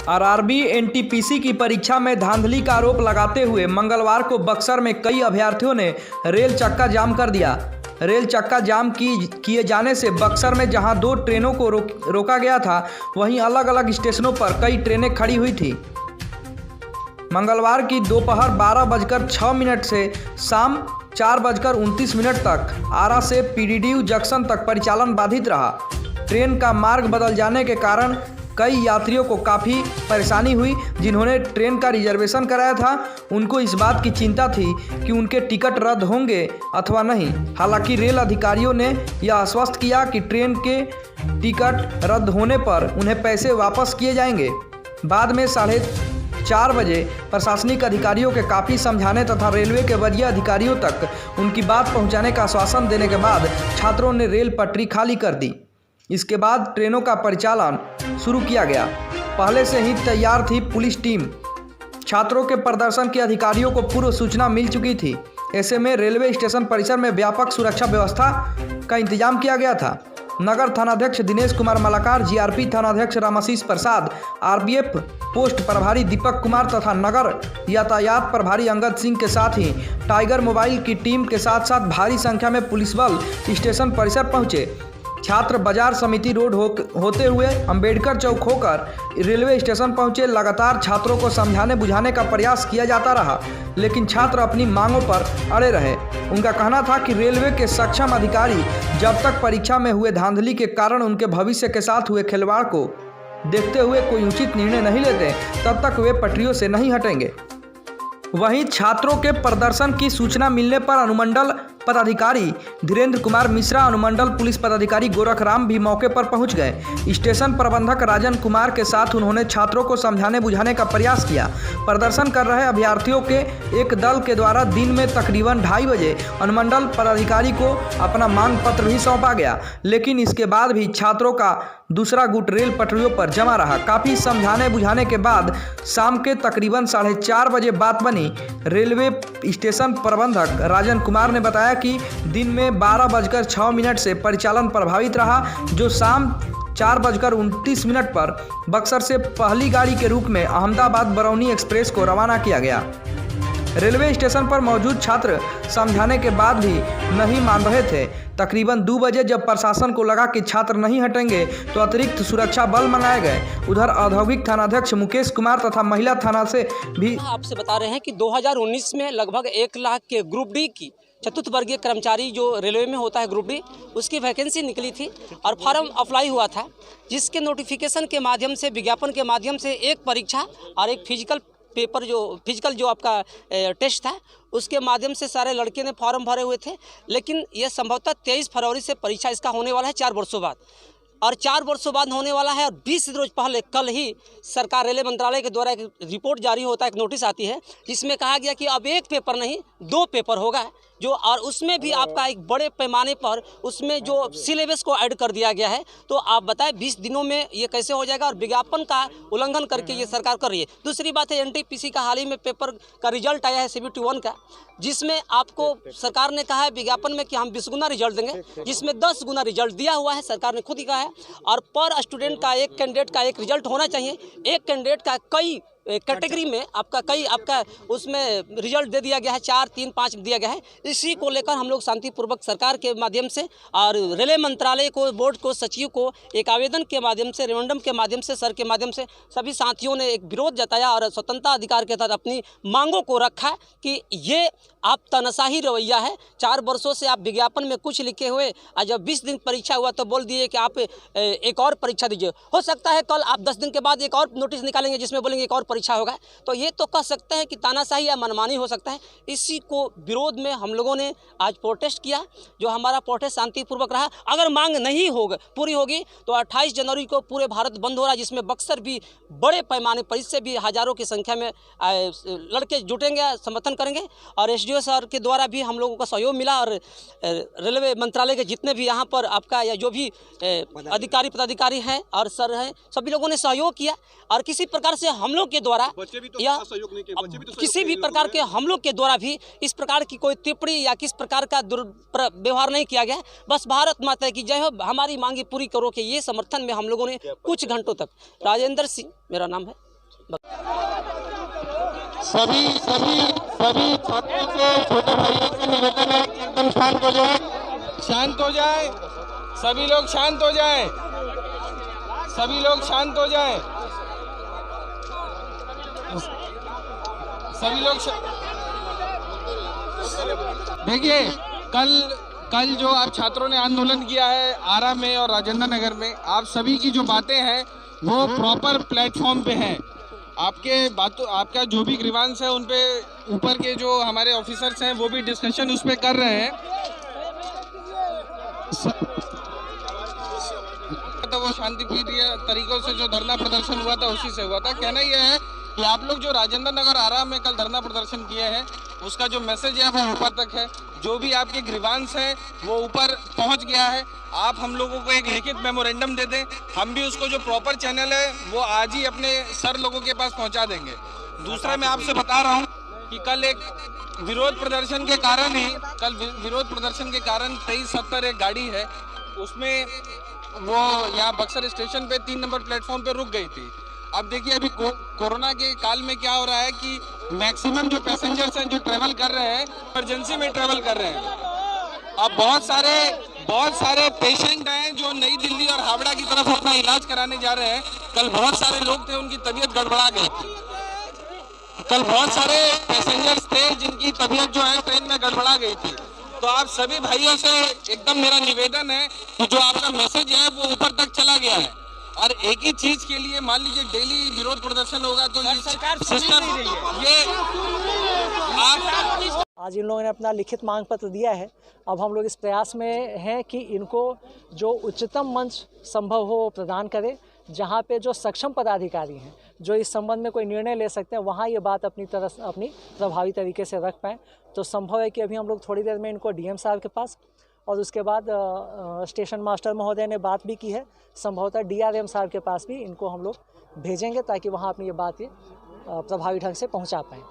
RRB NTPC की परीक्षा में धांधली का आरोप लगाते हुए मंगलवार को बक्सर में कई अभ्यर्थियों ने रेल चक्का जाम कर दिया। रेल चक्का जाम किए जाने से बक्सर में जहां 2 ट्रेनों को रोका गया था, वहीं अलग अलग स्टेशनों पर कई ट्रेनें खड़ी हुई थी। मंगलवार की दोपहर 12:06 से शाम 4:29 तक आरा से पीडीडीयू जंक्शन तक परिचालन बाधित रहा। ट्रेन का मार्ग बदल जाने के कारण कई यात्रियों को काफ़ी परेशानी हुई। जिन्होंने ट्रेन का रिजर्वेशन कराया था, उनको इस बात की चिंता थी कि उनके टिकट रद्द होंगे अथवा नहीं। हालांकि रेल अधिकारियों ने यह आश्वस्त किया कि ट्रेन के टिकट रद्द होने पर उन्हें पैसे वापस किए जाएंगे। बाद में 4:30 बजे प्रशासनिक अधिकारियों के काफ़ी समझाने तथा रेलवे के वरीय अधिकारियों तक उनकी बात पहुंचाने का आश्वासन देने के बाद छात्रों ने रेल पटरी खाली कर दी। इसके बाद ट्रेनों का परिचालन शुरू किया गया। पहले से ही तैयार थी पुलिस टीम। छात्रों के प्रदर्शन के अधिकारियों को पूर्व सूचना मिल चुकी थी। ऐसे में रेलवे स्टेशन परिसर में व्यापक सुरक्षा व्यवस्था का इंतजाम किया गया था। नगर थानाध्यक्ष दिनेश कुमार मलाकार, जीआरपी थानाध्यक्ष रामाशीष प्रसाद, आरबीएफ पोस्ट प्रभारी दीपक कुमार तथा नगर यातायात प्रभारी अंगद सिंह के साथ ही टाइगर मोबाइल की टीम के साथ साथ भारी संख्या में पुलिस बल स्टेशन परिसर पहुंचे। छात्र बाजार समिति रोड होते हुए अंबेडकर चौक होकर रेलवे स्टेशन पहुंचे। लगातार छात्रों को समझाने बुझाने का प्रयास किया जाता रहा, लेकिन छात्र अपनी मांगों पर अड़े रहे। उनका कहना था कि रेलवे के सक्षम अधिकारी जब तक परीक्षा में हुए धांधली के कारण उनके भविष्य के साथ हुए खिलवाड़ को देखते हुए कोई उचित निर्णय नहीं लेते, तब तक वे पटरियों से नहीं हटेंगे। वहीं छात्रों के प्रदर्शन की सूचना मिलने पर अनुमंडल पदाधिकारी धीरेन्द्र कुमार मिश्रा, अनुमंडल पुलिस पदाधिकारी गोरखराम भी मौके पर पहुंच गए। स्टेशन प्रबंधक राजन कुमार के साथ उन्होंने छात्रों को समझाने बुझाने का प्रयास किया। प्रदर्शन कर रहे अभ्यर्थियों के एक दल के द्वारा दिन में तकरीबन 2:30 बजे अनुमंडल पदाधिकारी को अपना मांग पत्र भी सौंपा गया, लेकिन इसके बाद भी छात्रों का दूसरा गुट रेल पटरियों पर जमा रहा। काफ़ी समझाने बुझाने के बाद शाम के तकरीबन 4:30 बजे बात बनी। रेलवे स्टेशन प्रबंधक राजन कुमार ने बताया कि दिन में 12:06 से परिचालन प्रभावित रहा, जो शाम 4:29 पर बक्सर से पहली गाड़ी के रूप में अहमदाबाद बरौनी एक्सप्रेस को रवाना किया गया। रेलवे स्टेशन पर मौजूद छात्र समझाने के बाद भी नहीं मान रहे थे। तकरीबन 2 बजे जब प्रशासन को लगा कि छात्र नहीं हटेंगे, तो अतिरिक्त सुरक्षा बल मंगाए गए। उधर औद्योगिक थानाध्यक्ष मुकेश कुमार तथा महिला थाना से भी आपसे बता रहे हैं कि 2019 में लगभग 1 लाख के ग्रुप डी की चतुर्थ वर्गीय कर्मचारी जो रेलवे में होता है ग्रुप डी, उसकी वैकेंसी निकली थी और फॉर्म अप्लाई हुआ था, जिसके नोटिफिकेशन के माध्यम से, विज्ञापन के माध्यम से एक परीक्षा और एक फिजिकल जो आपका टेस्ट था, उसके माध्यम से सारे लड़के ने फॉर्म भरे हुए थे। लेकिन यह संभवतः 23 फरवरी से परीक्षा इसका होने वाला है, 4 वर्षों बाद, और 4 वर्षों बाद होने वाला है। और 20 रोज पहले कल ही सरकार रेलवे मंत्रालय के द्वारा एक रिपोर्ट जारी होता है, एक नोटिस आती है, जिसमें कहा गया कि अब 1 पेपर नहीं 2 पेपर होगा, जो और उसमें भी आपका एक बड़े पैमाने पर उसमें जो सिलेबस को ऐड कर दिया गया है। तो आप बताएं 20 दिनों में ये कैसे हो जाएगा, और विज्ञापन का उल्लंघन करके ये सरकार कर रही है। दूसरी बात है, एनटीपीसी का हाल ही में पेपर का रिजल्ट आया है CBT 1 का, जिसमें आपको सरकार ने कहा है विज्ञापन में कि हम 20 गुना रिजल्ट देंगे, जिसमें 10 गुना रिजल्ट दिया हुआ है, सरकार ने खुद ही कहा है। और पर स्टूडेंट का, एक कैंडिडेट का एक रिजल्ट होना चाहिए। एक कैंडिडेट का कई कैटेगरी में आपका उसमें रिजल्ट दे दिया गया है, 4, 3, 5 दिया गया है। इसी को लेकर हम लोग शांतिपूर्वक सरकार के माध्यम से और रेलवे मंत्रालय को, बोर्ड को, सचिव को एक आवेदन के माध्यम से, रेफरेंडम के माध्यम से, सर के माध्यम से सभी साथियों ने एक विरोध जताया और स्वतंत्रता अधिकार के तहत अपनी मांगों को रखा कि ये आप तानाशाही रवैया है। 4 वर्षों से आप विज्ञापन में कुछ लिखे हुए, और जब 20 दिन परीक्षा हुआ तो बोल दिए कि आप एक और परीक्षा दीजिए। हो सकता है कल आप 10 दिन के बाद एक और नोटिस निकालेंगे जिसमें बोलेंगे एक और परीक्षा होगा, तो ये तो कह सकते हैं कि तानाशाही या मनमानी हो सकता है। इसी को विरोध में हम लोगों ने आज प्रोटेस्ट किया, जो हमारा प्रोटेस्ट शांतिपूर्वक रहा। अगर मांग नहीं पूरी होगी तो 28 जनवरी को पूरे भारत बंद हो रहा है, जिसमें बक्सर भी बड़े पैमाने पर, इससे भी हजारों की संख्या में लड़के जुटेंगे, समर्थन करेंगे। और SDO सर के द्वारा भी हम लोगों का सहयोग मिला, और रेलवे मंत्रालय के जितने भी यहाँ पर आपका या जो भी अधिकारी पदाधिकारी हैं और सर हैं, सभी लोगों ने सहयोग किया। और किसी प्रकार से हम लोग के द्वारा या किसी भी प्रकार के हम लोग के द्वारा भी इस प्रकार की कोई टिप्पणी या किस प्रकार का दुर्व्यवहार नहीं किया गया। बस भारत माता की जय हो, हमारी मांगी पूरी करो के ये समर्थन में हम लोगों ने कुछ घंटों तक। राजेंद्र सिंह मेरा नाम है। सभी छात्रों से, छोटे भाइयों से निवेदन है कि एकदम शांत हो जाए, शांत हो जाए, सभी लोग शांत हो जाएं, सभी लोग शांत हो जाएं, सभी लोग देखिए, कल जो आप छात्रों ने आंदोलन किया है आरा में और राजेंद्र नगर में, आप सभी की जो बातें हैं वो प्रॉपर प्लेटफॉर्म पे हैं। आपका जो भी ग्रीवांस है उन पे ऊपर के जो हमारे ऑफिसर्स हैं वो भी डिस्कशन उस पे कर रहे हैं। तो वो शांतिप्रिय तरीकों से जो धरना प्रदर्शन हुआ था उसी से हुआ था। कहना यह है कि आप लोग जो राजेंद्र नगर आरा में कल धरना प्रदर्शन किए हैं उसका जो मैसेज है वो ऊपर तक है, जो भी आपके ग्रीवांस है वो ऊपर पहुंच गया है। आप हम लोगों को एक लिखित मेमोरेंडम दे दें, हम भी उसको जो प्रॉपर चैनल है वो आज ही अपने सर लोगों के पास पहुंचा देंगे। दूसरा मैं आपसे बता रहा हूं कि कल विरोध प्रदर्शन के कारण 2370 एक गाड़ी है, उसमें वो यहाँ बक्सर स्टेशन पे 3 नंबर प्लेटफॉर्म पे रुक गई थी। अब देखिए अभी कोरोना के काल में क्या हो रहा है कि मैक्सिमम जो पैसेंजर्स हैं जो ट्रेवल कर रहे हैं इमरजेंसी में ट्रेवल कर रहे हैं। अब बहुत सारे पेशेंट हैं जो नई दिल्ली और हावड़ा की तरफ अपना इलाज कराने जा रहे हैं। कल बहुत सारे लोग थे उनकी तबीयत गड़बड़ा गई थी, कल बहुत सारे पैसेंजर्स थे जिनकी तबीयत जो है ट्रेन में गड़बड़ा गई थी। तो आप सभी भाइयों से एकदम मेरा निवेदन है कि जो आपका मैसेज है वो ऊपर तक चला गया है। और एक ही चीज के लिए मान लीजिए डेली विरोध प्रदर्शन होगा तो सरकार सिस्टम ये आज इन लोगों ने अपना लिखित मांग पत्र दिया है। अब हम लोग इस प्रयास में हैं कि इनको जो उच्चतम मंच संभव हो प्रदान करें, जहां पे जो सक्षम पदाधिकारी हैं जो इस संबंध में कोई निर्णय ले सकते हैं वहां ये बात अपनी प्रभावी तरीके से रख पाएँ। तो संभव है कि अभी हम लोग थोड़ी देर में इनको डीएम साहब के पास और उसके बाद स्टेशन मास्टर महोदय ने बात भी की है, संभवतः डीआरएम साहब के पास भी इनको हम लोग भेजेंगे ताकि वहाँ अपनी ये बात प्रभावी ढंग से पहुँचा पाएँ।